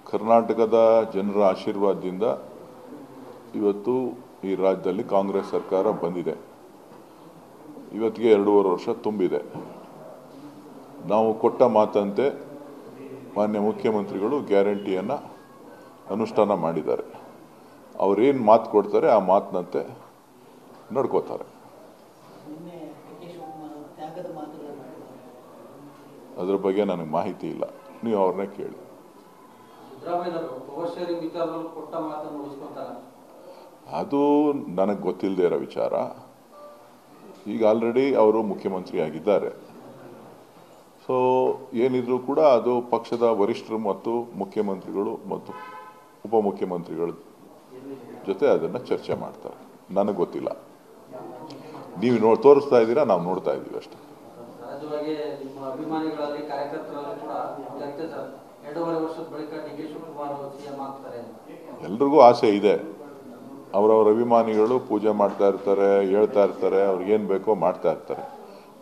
ಕರ್ನಾಟಕದ ಜನರ ಆಶೀರ್ವಾದದಿಂದ ಇವತ್ತು ಈ ರಾಜ್ಯದಲ್ಲಿ ಕಾಂಗ್ರೆಸ್ ಸರ್ಕಾರ ಬಂದಿದೆ. ಇವತ್ತಿಗೆ 2.5 ವರ್ಷ ತುಂಬಿದೆ. ನಾವು ಕೊಟ್ಟ ಮಾತಂತೆ ಮಾನ್ಯ ಮುಖ್ಯಮಂತ್ರಿಗಳು ಗ್ಯಾರಂಟಿಯನ್ನು ಅನುಷ್ಠಾನ ಮಾಡಿದ್ದಾರೆ. ಅವರೇನು ಮಾತು ಕೊಡ್ತಾರೆ ಆ ಮಾತಿನಂತೆ ನಡ್ಕೋತಾರೆ. ಅದರ ಬಗ್ಗೆ ನನಗೆ ಮಾಹಿತಿ ಇಲ್ಲ, ನೀವು ಅವ್ರನ್ನೇ ಕೇಳಿ. ಅದು ನನಗೆ ಗೊತ್ತಿಲ್ಲದೆ ಇರೋ ವಿಚಾರ. ಈಗ ಆಲ್ರೆಡಿ ಅವರು ಮುಖ್ಯಮಂತ್ರಿ ಆಗಿದ್ದಾರೆ. ಸೊ ಏನಿದ್ರು ಕೂಡ ಅದು ಪಕ್ಷದ ವರಿಷ್ಠರು ಮತ್ತು ಮುಖ್ಯಮಂತ್ರಿಗಳು ಮತ್ತು ಉಪಮುಖ್ಯಮಂತ್ರಿಗಳ ಜೊತೆ ಅದನ್ನು ಚರ್ಚೆ ಮಾಡ್ತಾರೆ. ನನಗೆ ಗೊತ್ತಿಲ್ಲ. ನೀವು ತೋರಿಸ್ತಾ ಇದ್ದೀರಾ, ನಾವು ನೋಡ್ತಾ ಇದ್ದೀವಿ ಅಷ್ಟೇ. ಎಲ್ರಿಗೂ ಆಸೆ ಇದೆ. ಅವರವರ ಅಭಿಮಾನಿಗಳು ಪೂಜೆ ಮಾಡ್ತಾ ಇರ್ತಾರೆ, ಹೇಳ್ತಾ ಇರ್ತಾರೆ, ಅವ್ರಿಗೇನು ಬೇಕೋ ಮಾಡ್ತಾ ಇರ್ತಾರೆ.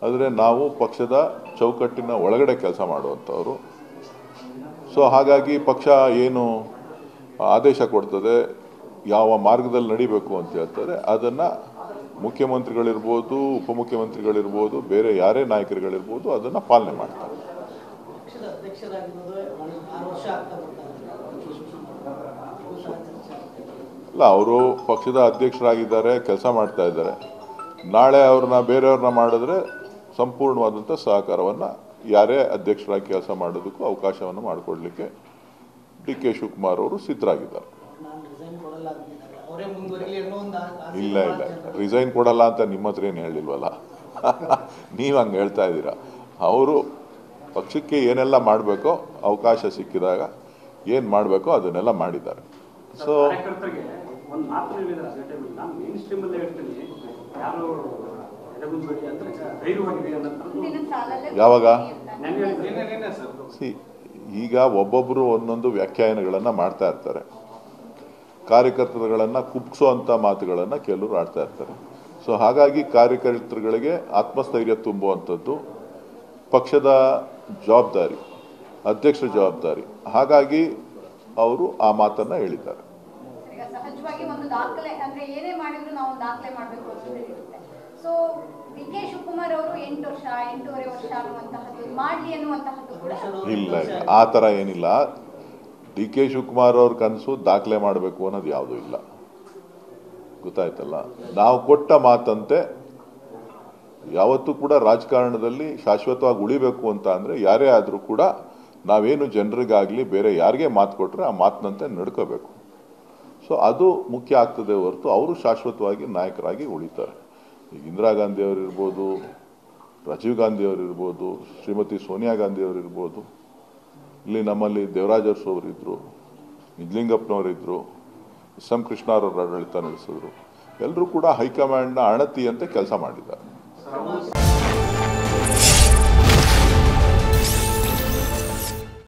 ಆದರೆ ನಾವು ಪಕ್ಷದ ಚೌಕಟ್ಟಿನ ಒಳಗಡೆ ಕೆಲಸ ಮಾಡುವಂಥವ್ರು. ಸೊ ಹಾಗಾಗಿ ಪಕ್ಷ ಏನು ಆದೇಶ ಕೊಡ್ತದೆ, ಯಾವ ಮಾರ್ಗದಲ್ಲಿ ನಡಿಬೇಕು ಅಂತ ಹೇಳ್ತಾರೆ, ಅದನ್ನು ಮುಖ್ಯಮಂತ್ರಿಗಳಿರ್ಬೋದು, ಉಪಮುಖ್ಯಮಂತ್ರಿಗಳಿರ್ಬೋದು, ಬೇರೆ ಯಾರೇ ನಾಯಕರುಗಳಿರ್ಬೋದು ಅದನ್ನು ಪಾಲನೆ ಮಾಡ್ತಾರೆ. ಅಲ್ಲ, ಅವರು ಪಕ್ಷದ ಅಧ್ಯಕ್ಷರಾಗಿದ್ದಾರೆ, ಕೆಲಸ ಮಾಡ್ತಾ ಇದ್ದಾರೆ. ನಾಳೆ ಅವ್ರನ್ನ ಬೇರೆಯವ್ರನ್ನ ಮಾಡಿದ್ರೆ ಸಂಪೂರ್ಣವಾದಂಥ ಸಹಕಾರವನ್ನು ಯಾರೇ ಅಧ್ಯಕ್ಷರಾಗಿ ಕೆಲಸ ಮಾಡೋದಕ್ಕೂ ಅವಕಾಶವನ್ನು ಮಾಡಿಕೊಡ್ಲಿಕ್ಕೆ ಡಿ.ಕೆ. ಶಿವಕುಮಾರ್ ಅವರು ಸಿದ್ಧರಾಗಿದ್ದಾರೆ. ಇಲ್ಲ ಇಲ್ಲ, ರಿಸೈನ್ ಕೊಡಲ್ಲ ಅಂತ ನಿಮ್ಮ ಹತ್ರ ಏನು ಹೇಳಿಲ್ವಲ್ಲ. ನೀವು ಹಂಗೆ ಹೇಳ್ತಾ ಇದ್ದೀರಾ. ಅವರು ಪಕ್ಷಕ್ಕೆ ಏನೆಲ್ಲ ಮಾಡಬೇಕೋ ಅವಕಾಶ ಸಿಕ್ಕಿದಾಗ ಏನು ಮಾಡಬೇಕೋ ಅದನ್ನೆಲ್ಲ ಮಾಡಿದ್ದಾರೆ. ಸೊ ಯಾವಾಗ ಈಗ ಒಬ್ಬೊಬ್ಬರು ಒಂದೊಂದು ವ್ಯಾಖ್ಯಾನಗಳನ್ನು ಮಾಡ್ತಾ ಇರ್ತಾರೆ. ಕಾರ್ಯಕರ್ತರುಗಳನ್ನು ಕುಪ್ಸೋ ಮಾತುಗಳನ್ನು ಕೆಲವರು ಆಡ್ತಾ ಇರ್ತಾರೆ. ಸೊ ಹಾಗಾಗಿ ಕಾರ್ಯಕರ್ತರುಗಳಿಗೆ ಆತ್ಮಸ್ಥೈರ್ಯ ತುಂಬುವಂಥದ್ದು ಪಕ್ಷದ ಜವಾಬ್ದಾರಿ, ಅಧ್ಯಕ್ಷರ ಜವಾಬ್ದಾರಿ. ಹಾಗಾಗಿ ಅವರು ಆ ಮಾತನ್ನ ಹೇಳಿದ್ದಾರೆ. ಸಹಜವಾಗಿ ಒಂದು ದಾಖಲೆ ಅಂದ್ರೆ ಏನೇ ಮಾಡಿದ್ರು ನಾವು ದಾಖಲೆ ಮಾಡಬೇಕು ಅಂತ ಇರುತ್ತೆ. ಸೊ ಡಿ.ಕೆ. ಶಿವಕುಮಾರ್ ಅವರು 8 ವರ್ಷ 8.5 ವರ್ಷ ಅನ್ನುವಂತಹದ್ದು ಮಾಡಲಿ ಅನ್ನುವಂತಹದ್ದು ಕೂಡ ಇಲ್ಲ ಇಲ್ಲ, ಆ ಥರ ಏನಿಲ್ಲ. ಡಿ.ಕೆ. ಶಿವಕುಮಾರ್ ಅವ್ರ ಕನಸು ದಾಖಲೆ ಮಾಡಬೇಕು ಅನ್ನೋದು ಯಾವುದೂ ಇಲ್ಲ. ಗೊತ್ತಾಯ್ತಲ್ಲ. ನಾವು ಕೊಟ್ಟ ಮಾತಂತೆ ಯಾವತ್ತೂ ಕೂಡ ರಾಜಕಾರಣದಲ್ಲಿ ಶಾಶ್ವತವಾಗಿ ಉಳಿಬೇಕು ಅಂತ ಅಂದರೆ ಯಾರೇ ಆದರೂ ಕೂಡ ನಾವೇನು ಜನರಿಗಾಗಲಿ ಬೇರೆ ಯಾರಿಗೆ ಮಾತು ಕೊಟ್ಟರೆ ಆ ಮಾತಿನಂತೆ ನಡ್ಕೋಬೇಕು. ಸೊ ಅದು ಮುಖ್ಯ ಆಗ್ತದೆ ಹೊರತು ಅವರು ಶಾಶ್ವತವಾಗಿ ನಾಯಕರಾಗಿ ಉಳಿತಾರೆ. ಈಗ ಇಂದಿರಾ ಗಾಂಧಿ ಅವರಿರ್ಬೋದು, ರಾಜೀವ್ ಗಾಂಧಿ ಅವರಿರ್ಬೋದು, ಶ್ರೀಮತಿ ಸೋನಿಯಾ ಗಾಂಧಿ ಅವರಿರ್ಬೋದು, ಇಲ್ಲಿ ನಮ್ಮಲ್ಲಿ ದೇವರಾಜ ಅರಸು ಅವರಿದ್ದರು, ನಿಜಲಿಂಗಪ್ಪನವರಿದ್ದರು, ಎಸ್ ಎಂ ಕೃಷ್ಣ ಅವರ ಆಡಳಿತ ನಡೆಸಿದ್ರು. ಎಲ್ಲರೂ ಕೂಡ ಹೈಕಮಾಂಡ್ನ ಅಣತಿಯಂತೆ ಕೆಲಸ ಮಾಡಿದ್ದಾರೆ.